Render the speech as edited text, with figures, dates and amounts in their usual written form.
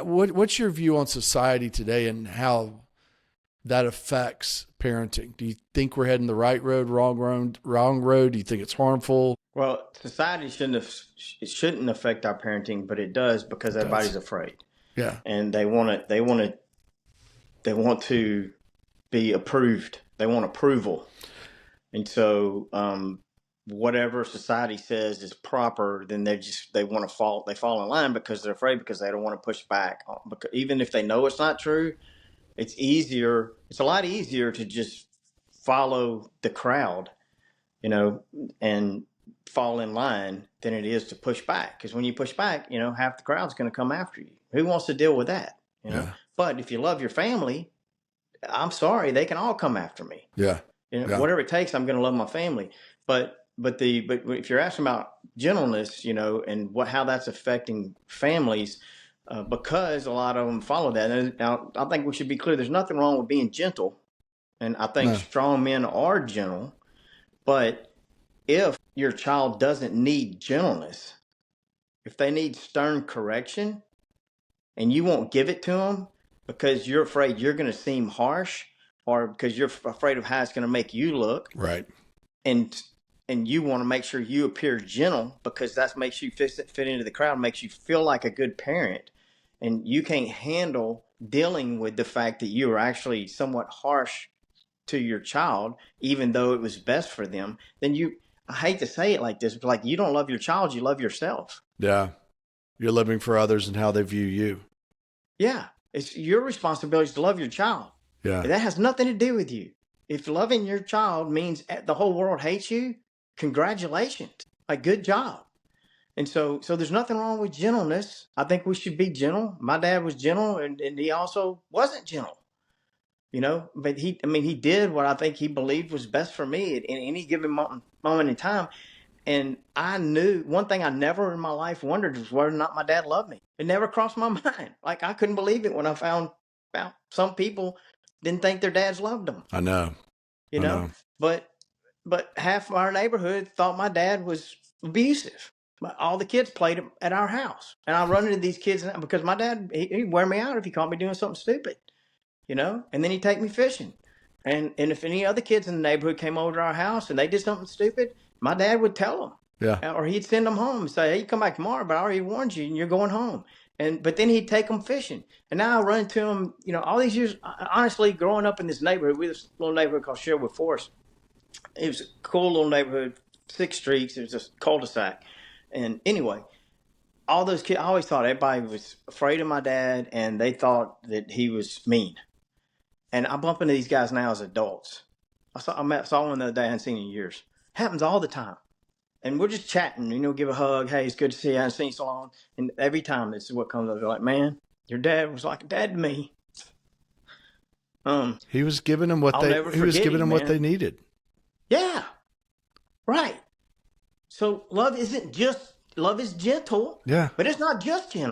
What's your view on society today and how that affects parenting? Do you think we're heading the right road, wrong road, wrong road? Do you think it's harmful? Well, society it shouldn't affect our parenting, but it does because It does. everybody's afraid Yeah. and they want to be approved. They want approval. And so, whatever society says is proper, then they want to they fall in line because they're afraid, because they don't want to push back. Because even if they know it's not true, it's a lot easier to just follow the crowd, and fall in line than it is to push back. Because when you push back, half the crowd's going to come after you. Who wants to deal with that? Yeah. But if you love your family, I'm sorry, they can all come after me. Yeah. Yeah. Whatever it takes, I'm going to love my family. But if you're asking about gentleness, and how that's affecting families, because a lot of them follow that. And now, I think we should be clear: there's nothing wrong with being gentle, and I think strong men are gentle. But if your child doesn't need gentleness, if they need stern correction, and you won't give it to them because you're afraid you're going to seem harsh, or because you're afraid of how it's going to make you look, right? And you want to make sure you appear gentle because that makes you fit into the crowd, makes you feel like a good parent, and you can't handle dealing with the fact that you were actually somewhat harsh to your child, even though it was best for them, then I hate to say it like this, but like, you don't love your child, you love yourself. Yeah. You're living for others and how they view you. Yeah. It's your responsibility to love your child. Yeah. That has nothing to do with you. If loving your child means the whole world hates you, congratulations. Like, good job. And so there's nothing wrong with gentleness. I think we should be gentle. My dad was gentle, and he also wasn't gentle. But he did what I think he believed was best for me in any given moment in time. And I knew one thing I never in my life wondered was whether or not my dad loved me. It never crossed my mind. Like, I couldn't believe it when I found out some people didn't think their dads loved them. I know. I know. But half of our neighborhood thought my dad was abusive. All the kids played at our house. And I run into these kids because my dad, he'd wear me out if he caught me doing something stupid. And then he'd take me fishing. And if any other kids in the neighborhood came over to our house and they did something stupid, my dad would tell them. Yeah. Or he'd send them home and say, hey, you come back tomorrow, but I already warned you and you're going home. But then he'd take them fishing. And now I run into him, all these years, honestly, growing up in this neighborhood, we had this little neighborhood called Sherwood Forest. It was a cool little neighborhood, 6 streets. It was a cul-de-sac. And anyway, all those kids, I always thought everybody was afraid of my dad and they thought that he was mean. And I bump into these guys now as adults. I saw one the other day I hadn't seen in years. Happens all the time. And we're just chatting, give a hug. Hey, it's good to see you. I haven't seen you so long. And every time this is what comes up. They're like, man, your dad was like a dad to me. He was giving them what they needed. Yeah. Right. So love is gentle. Yeah. But it's not just gentle.